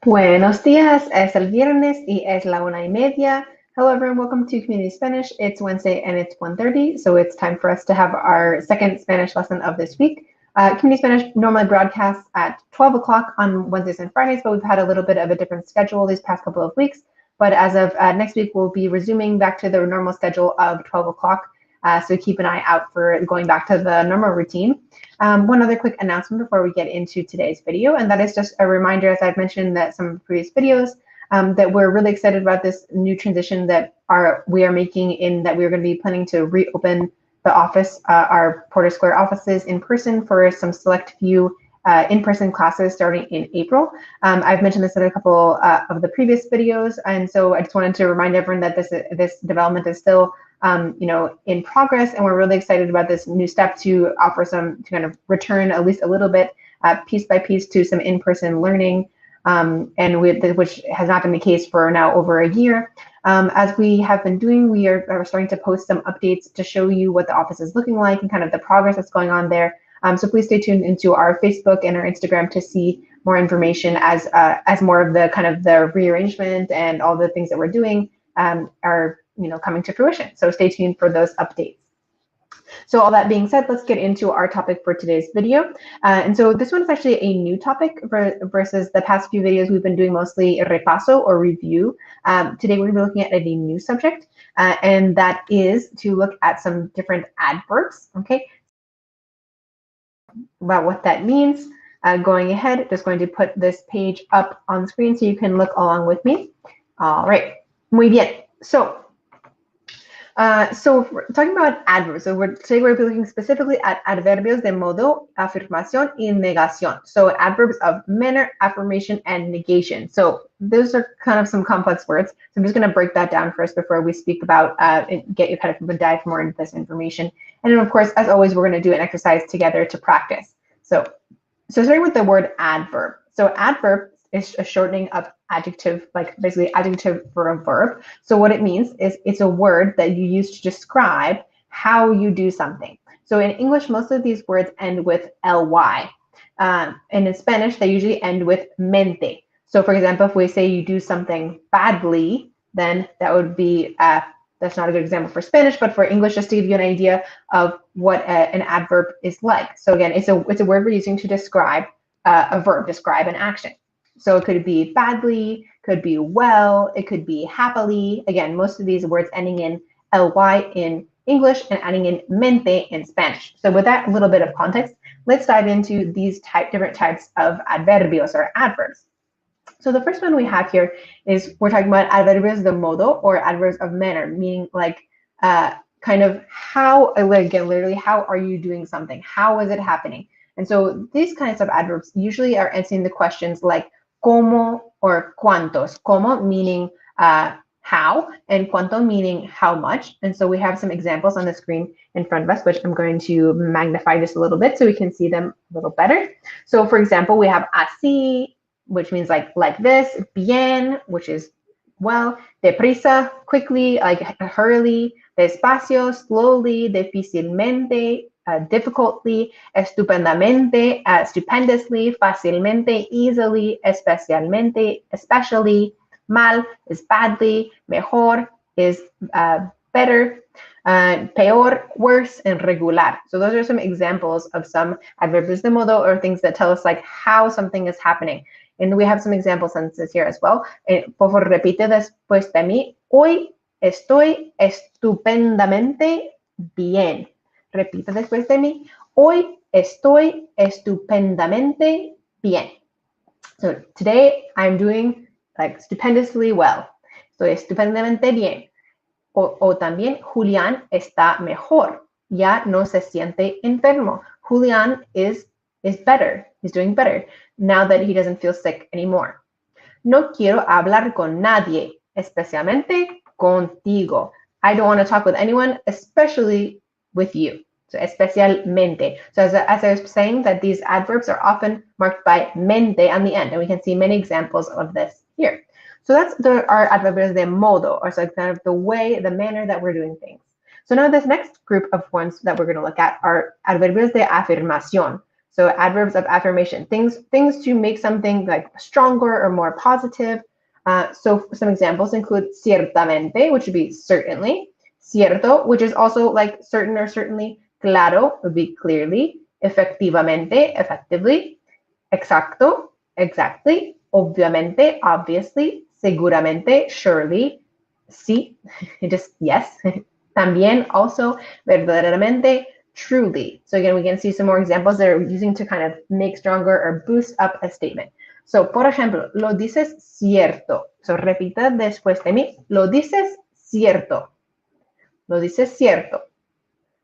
Buenos días, es el viernes y es la 1:30. Hello everyone, welcome to Community Spanish. It's Wednesday and it's 1:30, so it's time for us to have our second Spanish lesson of this week. Community Spanish normally broadcasts at 12 o'clock on Wednesdays and Fridays, but we've had a little bit of a different schedule these past couple of weeks. But as of next week, we'll be resuming back to the normal schedule of 12 o'clock. So keep an eye out for going back to the normal routine. One other quick announcement before we get into today's video, and that is just a reminder, as I've mentioned that some previous videos, that we're really excited about this new transition that we are making in that we're going to be planning to reopen the office, our Porter Square offices in person for some select few in-person classes starting in April. I've mentioned this in a couple of the previous videos, and so I just wanted to remind everyone that this development is still in progress, and we're really excited about this new step to offer to kind of return at least a little bit piece by piece to some in-person learning, which has not been the case for now over a year. As we have been doing, we are starting to post some updates to show you what the office is looking like and kind of the progress that's going on there. So please stay tuned into our Facebook and our Instagram to see more information as more of the kind of the rearrangement and all the things that we're doing are coming to fruition. So stay tuned for those updates. So all that being said, let's get into our topic for today's video. And so this one is actually a new topic versus the past few videos we've been doing mostly repaso or review. Today we're going to be looking at a new subject, and that is to look at some different adverbs, okay? About what that means. Going ahead, just going to put this page up on screen so you can look along with me. All right, muy bien. So we're talking about adverbs. So today we're looking specifically at adverbios de modo, afirmación, y negación. So adverbs of manner, affirmation, and negation. So those are kind of some complex words. So I'm just going to break that down first before we speak about get you kind of dive more into this information. And then of course, as always, we're going to do an exercise together to practice. So starting with the word adverb. So adverb is a shortening of adjective, like basically adjective for a verb. So what it means is it's a word that you use to describe how you do something. So in English, most of these words end with ly. And in Spanish, they usually end with mente. So for example, if we say you do something badly, then that would be, that's not a good example for Spanish, but for English, just to give you an idea of what an adverb is like. So again, it's a word we're using to describe a verb, describe an action. So it could be badly, could be well, it could be happily. Again, most of these words ending in ly in English and ending in mente in Spanish. So with that little bit of context, let's dive into these different types of adverbios or adverbs. So the first one we have here is we're talking about adverbios de modo or adverbs of manner, meaning like kind of how, again, literally, how are you doing something? How is it happening? And so these kinds of adverbs usually are answering the questions like cómo or cuántos. Cómo meaning how, and cuánto meaning how much. And so we have some examples on the screen in front of us, which I'm going to magnify just a little bit so we can see them a little better. So for example, we have así, which means like this, bien, which is well, deprisa, quickly, like hurriedly, despacio, slowly, difícilmente, difficultly, estupendamente, stupendously, fácilmente, easily, especialmente, especially, mal is badly, mejor is better, peor, worse, and regular. So those are some examples of some adverbios de modo or things that tell us like how something is happening. And we have some example sentences here as well. Por favor, repite después de mí. Hoy estoy estupendamente bien. Repite después de mí. Hoy estoy estupendamente bien. So today I'm doing like stupendously well. Estoy estupendamente bien. O también Julián está mejor. Ya no se siente enfermo. Julián is better. He's doing better now that he doesn't feel sick anymore. No quiero hablar con nadie, especialmente contigo. I don't want to talk with anyone, especially with you. So especialmente. So as I was saying, that these adverbs are often marked by mente on the end, and we can see many examples of this here. So that's our adverbios de modo, or so kind of the way, the manner that we're doing things. So now this next group of ones that we're going to look at are adverbios de afirmación. So adverbs of affirmation, things to make something like stronger or more positive. So some examples include ciertamente, which would be certainly. Cierto, which is also like certain or certainly. Claro would be clearly. Efectivamente, effectively. Exacto, exactly. Obviamente, obviously. Seguramente, surely. Sí, just yes. También, also. Verdaderamente, truly. So again, we can see some more examples that are using to kind of make stronger or boost up a statement. So, por ejemplo, lo dices cierto. So, repita después de mí. Lo dices cierto. Lo dices cierto.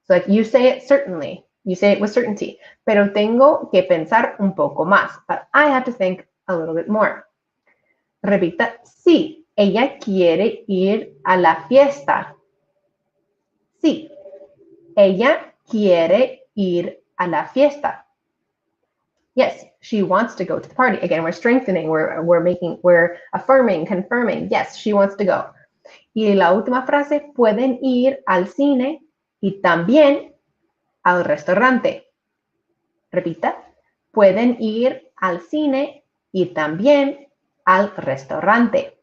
So, like you say it certainly. You say it with certainty. Pero tengo que pensar un poco más. But I have to think a little bit more. Repita, sí, ella quiere ir a la fiesta. Sí, ella quiere ir a la fiesta. Yes, she wants to go to the party. Again, we're strengthening, we're affirming, confirming. Yes, she wants to go. Y la última frase, pueden ir al cine y también al restaurante. Repita, pueden ir al cine y también al restaurante.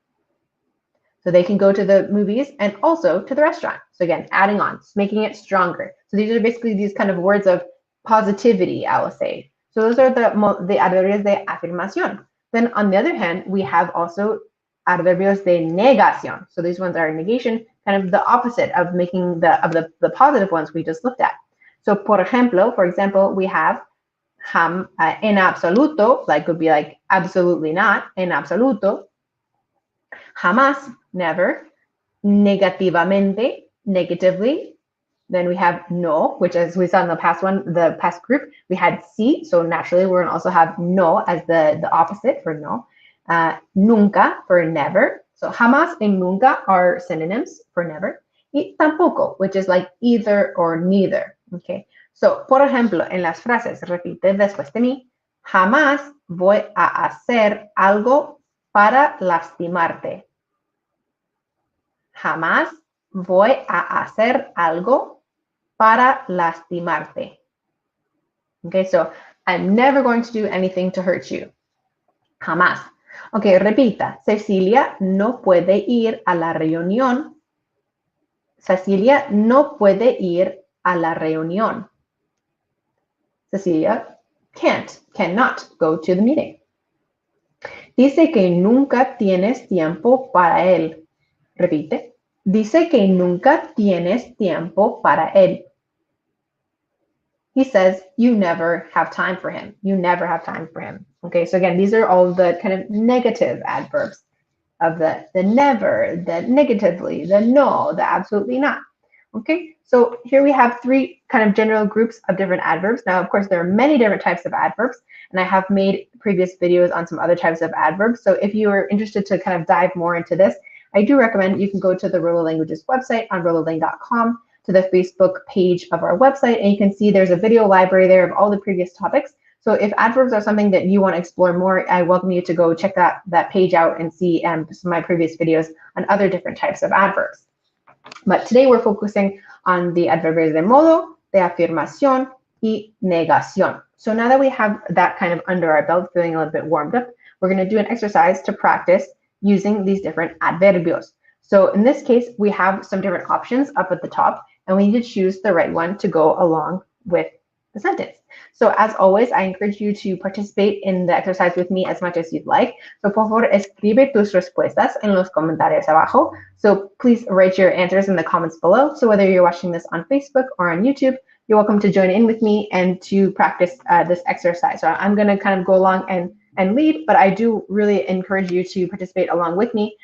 So they can go to the movies and also to the restaurant. So again, adding on, making it stronger. So these are basically these kind of words of positivity, I will say. So those are the adverbios de afirmación. Then on the other hand, we have also adverbios de negación. So these ones are negation, kind of the opposite of making the positive ones we just looked at. So por ejemplo, for example, we have en absoluto, like would be like absolutely not, en absoluto. Jamás, never. Negativamente, negatively. Then we have no, which as we saw in the past group, we had sí. So naturally, we're going to also have no as the opposite for no. Nunca for never. So jamás and nunca are synonyms for never. Y tampoco, which is like either or neither. Okay. So, por ejemplo, en las frases, repite después de mí, jamás voy a hacer algo para lastimarte. Jamás voy a hacer algo para lastimarte. Okay, so I'm never going to do anything to hurt you. Jamás. Okay, repita. Cecilia no puede ir a la reunión. Cecilia no puede ir a la reunión. Cecilia cannot go to the meeting. Dice que nunca tienes tiempo para él. Repite. Dice que nunca tienes tiempo para él. He says you never have time for him. You never have time for him. Okay, so again, these are all the kind of negative adverbs of the never, the negatively, the no, the absolutely not. Okay, so here we have three kind of general groups of different adverbs. Now, of course, there are many different types of adverbs, and I have made previous videos on some other types of adverbs. So if you are interested to kind of dive more into this, I do recommend you can go to the Rola Languages website on rolalang.com, to the Facebook page of our website, and you can see there's a video library there of all the previous topics. So if adverbs are something that you want to explore more, I welcome you to go check that page out and see some of my previous videos on other different types of adverbs. But today we're focusing on the adverbios de modo, de afirmación, y negación. So now that we have that kind of under our belt, feeling a little bit warmed up, we're going to do an exercise to practice using these different adverbios. So in this case, we have some different options up at the top, and we need to choose the right one to go along with the sentence. So as always, I encourage you to participate in the exercise with me as much as you'd like. So por favor, escribe tus respuestas en los comentarios abajo. So please write your answers in the comments below. So whether you're watching this on Facebook or on YouTube, you're welcome to join in with me and to practice this exercise. So I'm going to kind of go along and lead, but I do really encourage you to participate along with me.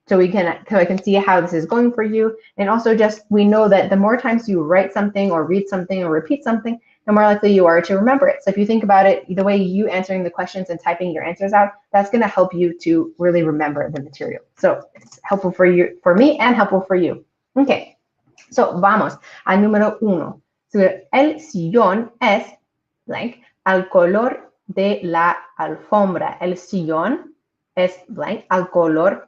So I can see how this is going for you. And also just, we know that the more times you write something or read something or repeat something, the more likely you are to remember it. So if you think about it, the way you answering the questions and typing your answers out, that's going to help you to really remember the material. So it's helpful for you, for me, and helpful for you. Okay, so vamos al número 1. So el sillón es blank al color de la alfombra. El sillón es blank al color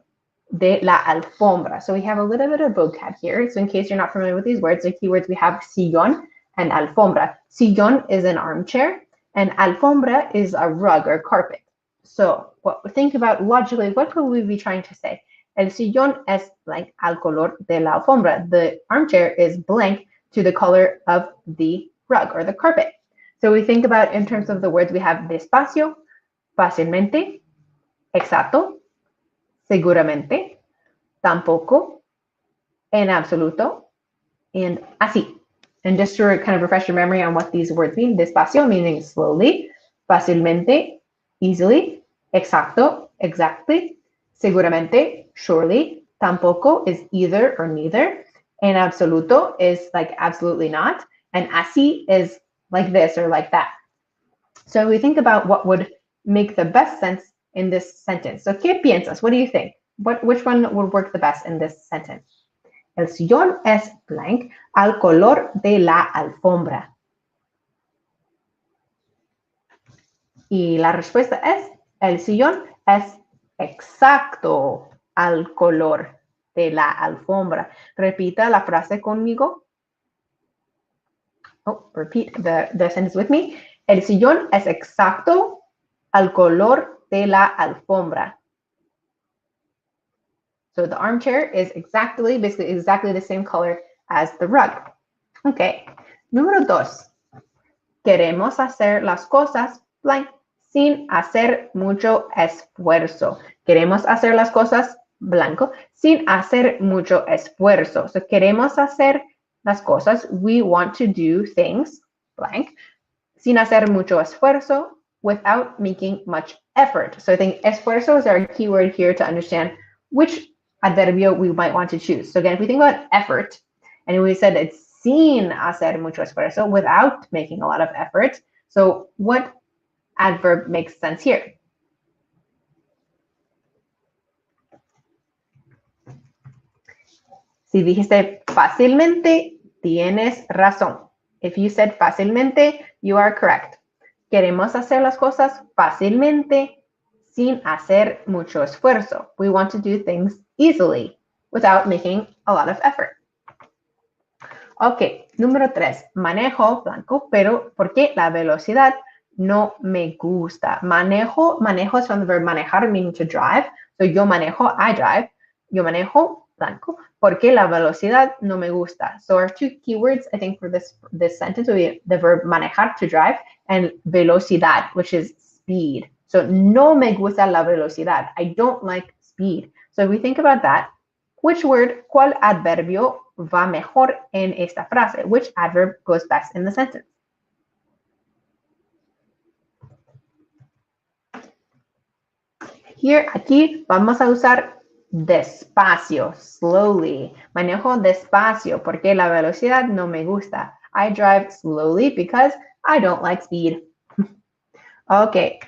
de la alfombra. So we have a little bit of vocab here. So in case you're not familiar with these words, the keywords we have sillón and alfombra. Sillón is an armchair, And alfombra is a rug or carpet. So think about logically, what could we be trying to say? El sillón es blank al color de la alfombra. The armchair is blank to the color of the rug or the carpet. So we think about in terms of the words, we have despacio, fácilmente, exacto, seguramente, tampoco, en absoluto, and así. And just to kind of refresh your memory on what these words mean, despacio meaning slowly, fácilmente, easily, exacto, exactly, seguramente, surely, tampoco is either or neither, en absoluto is like absolutely not, and así is like this or like that. So we think about what would make the best sense in this sentence. So, ¿qué piensas? What do you think? Which one would work the best in this sentence? El sillón es blank al color de la alfombra. Y la respuesta es, el sillón es exacto al color de la alfombra. Repita la frase conmigo. Oh, repeat the sentence with me. El sillón es exacto al color de la alfombra. So the armchair is basically exactly the same color as the rug. Okay. Número 2. Queremos hacer las cosas blank sin hacer mucho esfuerzo. Queremos hacer las cosas blanco sin hacer mucho esfuerzo. So queremos hacer las cosas, we want to do things blank sin hacer mucho esfuerzo, without making much effort. So I think esfuerzo is our keyword here to understand which adverbio we might want to choose. So again, if we think about effort, and we said it's sin hacer mucho esfuerzo, without making a lot of effort. So what adverb makes sense here? Si dijiste fácilmente, tienes razón. If you said fácilmente, you are correct. Queremos hacer las cosas fácilmente sin hacer mucho esfuerzo. We want to do things easily without making a lot of effort. Ok, número 3. Manejo blanco, pero ¿por qué la velocidad no me gusta? Manejo is from the verb manejar, meaning to drive. So yo manejo, I drive. Yo manejo blanco, porque la velocidad no me gusta. So our two keywords, I think, for this sentence would be the verb manejar, to drive, and velocidad, which is speed. So no me gusta la velocidad. I don't like speed. So if we think about that, which word, cuál adverbio va mejor en esta frase? Which adverb goes best in the sentence? Here, aquí vamos a usar despacio, slowly. Manejo despacio porque la velocidad no me gusta. I drive slowly because I don't like speed. Ok,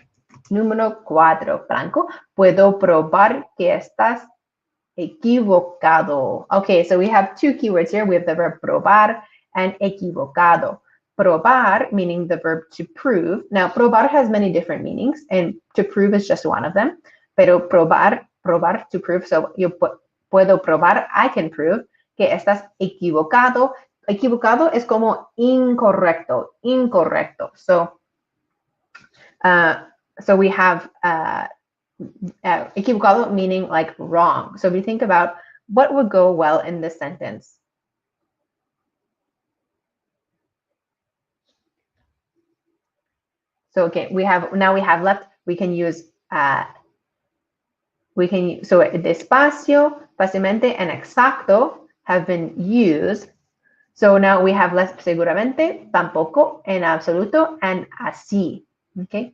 número 4, blanco. Puedo probar que estás equivocado. Okay, so we have two keywords here. We have the verb probar and equivocado. Probar, meaning the verb to prove. Now, probar has many different meanings, and to prove is just one of them. Pero probar, to prove. So yo puedo probar, I can prove que estás equivocado. Equivocado es como incorrecto. So we have equivocado meaning like wrong. So if you think about what would go well in this sentence. So okay, we have left, we can use so despacio, fácilmente, and exacto have been used. So now we have left seguramente, tampoco, en absoluto, and así. Okay.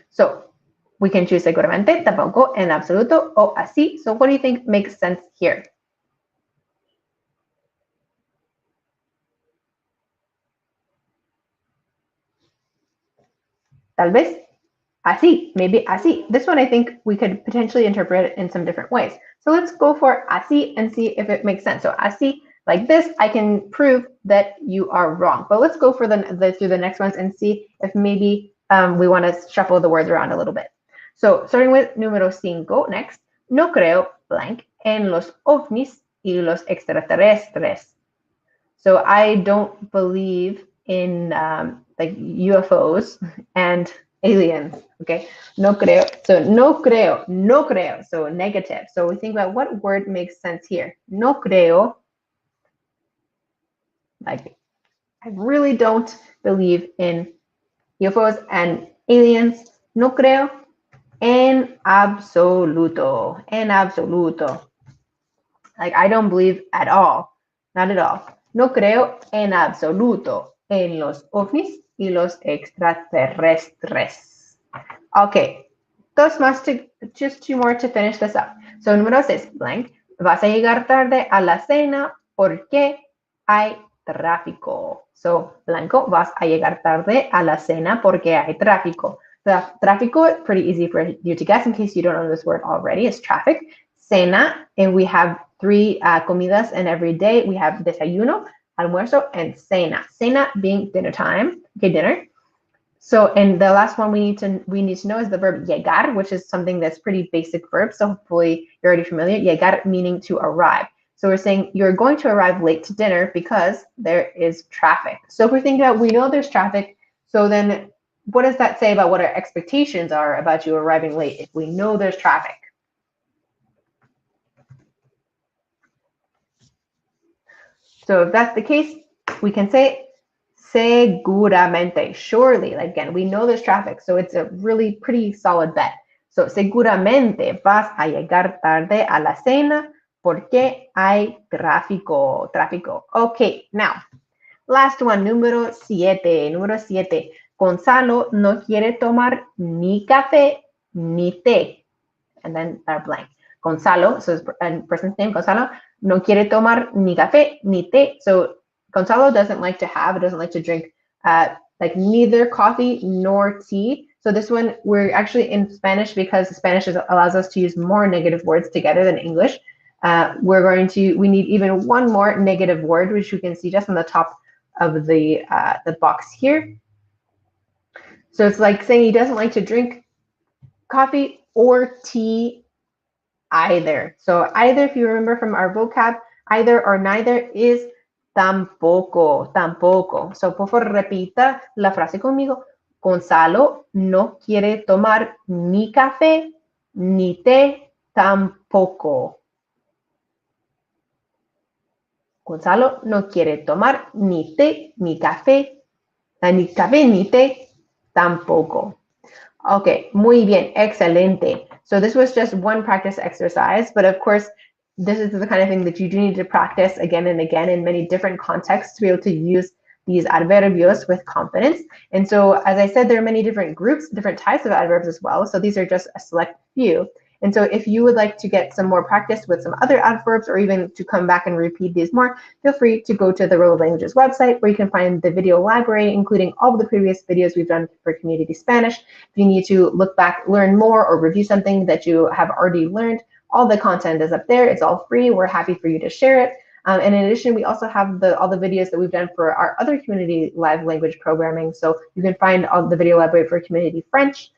So we can choose seguramente, tampoco, en absoluto, o así. So what do you think makes sense here? Tal vez así, maybe así. This one I think we could potentially interpret it in some different ways. So let's go for así and see if it makes sense. So así, like this, I can prove that you are wrong. But let's go for through the next ones and see if maybe we want to shuffle the words around a little bit. So starting with número 5, next. No creo, blank, en los ovnis y los extraterrestres. So I don't believe in like UFOs and aliens. Okay, no creo. So no creo, no creo. So negative. So we think about what word makes sense here. No creo. Like, I really don't believe in UFOs and aliens. No creo en absoluto. En absoluto. Like, I don't believe at all. Not at all. No creo en absoluto en los ovnis y los extraterrestres. Okay. Dos más, just two more to finish this up. So, número 6, blank. Vas a llegar tarde a la cena porque hay tráfico. So, blanco, vas a llegar tarde a la cena porque hay tráfico. The tráfico, pretty easy for you to guess in case you don't know this word already, is traffic. Cena, and we have 3 comidas in every day. We have desayuno, almuerzo, and cena. Cena being dinner time, okay, dinner. So, and the last one we need to know is the verb llegar, which is something that's pretty basic verb. So hopefully you're already familiar. Llegar meaning to arrive. So we're saying you're going to arrive late to dinner because there is traffic. So if we're thinking about, we know there's traffic. So then what does that say about what our expectations are about you arriving late if we know there's traffic? So if that's the case, we can say seguramente, surely. Again, we know there's traffic, so it's a really pretty solid bet. So seguramente vas a llegar tarde a la cena porque hay tráfico. Tráfico. Okay, now, last one, número 7. Número 7. Gonzalo no quiere tomar ni café ni té. And then our blank. Gonzalo, so a person's name, Gonzalo, no quiere tomar ni café ni té. So Gonzalo doesn't like to drink like neither coffee nor tea. So this one, we're actually in Spanish because Spanish allows us to use more negative words together than English. We need even one more negative word, which you can see just on the top of the box here. So it's like saying he doesn't like to drink coffee or tea either. So either, if you remember from our vocab, either or neither is tampoco, tampoco. So por favor, repita la frase conmigo. Gonzalo no quiere tomar ni café ni té tampoco. Gonzalo no quiere tomar ni té ni café ni té tampoco. Okay, muy bien, excelente. So this was just one practice exercise, but of course, this is the kind of thing that you do need to practice again and again in many different contexts to be able to use these adverbios with confidence. And so, as I said, there are many different groups, different types of adverbs as well. So these are just a select few. And so if you would like to get some more practice with some other adverbs or even to come back and repeat these more, feel free to go to the Rola Languages website where you can find the video library, including all of the previous videos we've done for Community Spanish. If you need to look back, learn more, or review something that you have already learned, all the content is up there. It's all free. We're happy for you to share it. And in addition, we also have all the videos that we've done for our other community live language programming. So you can find all the video library for Community French,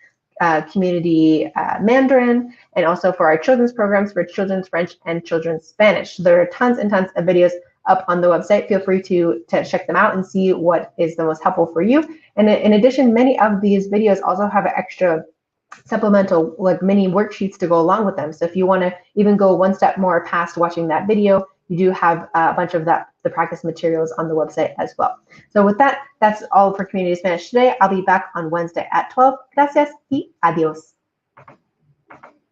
Community Mandarin, and also for our children's programs for Children's French and Children's Spanish. There are tons and tons of videos up on the website. Feel free to check them out and see what is the most helpful for you. And in addition, many of these videos also have extra supplemental like mini worksheets to go along with them. So if you want to even go one step more past watching that video, you do have a bunch of the practice materials on the website as well. So with that, that's all for Community Spanish today. I'll be back on Wednesday at 12. Gracias y adios.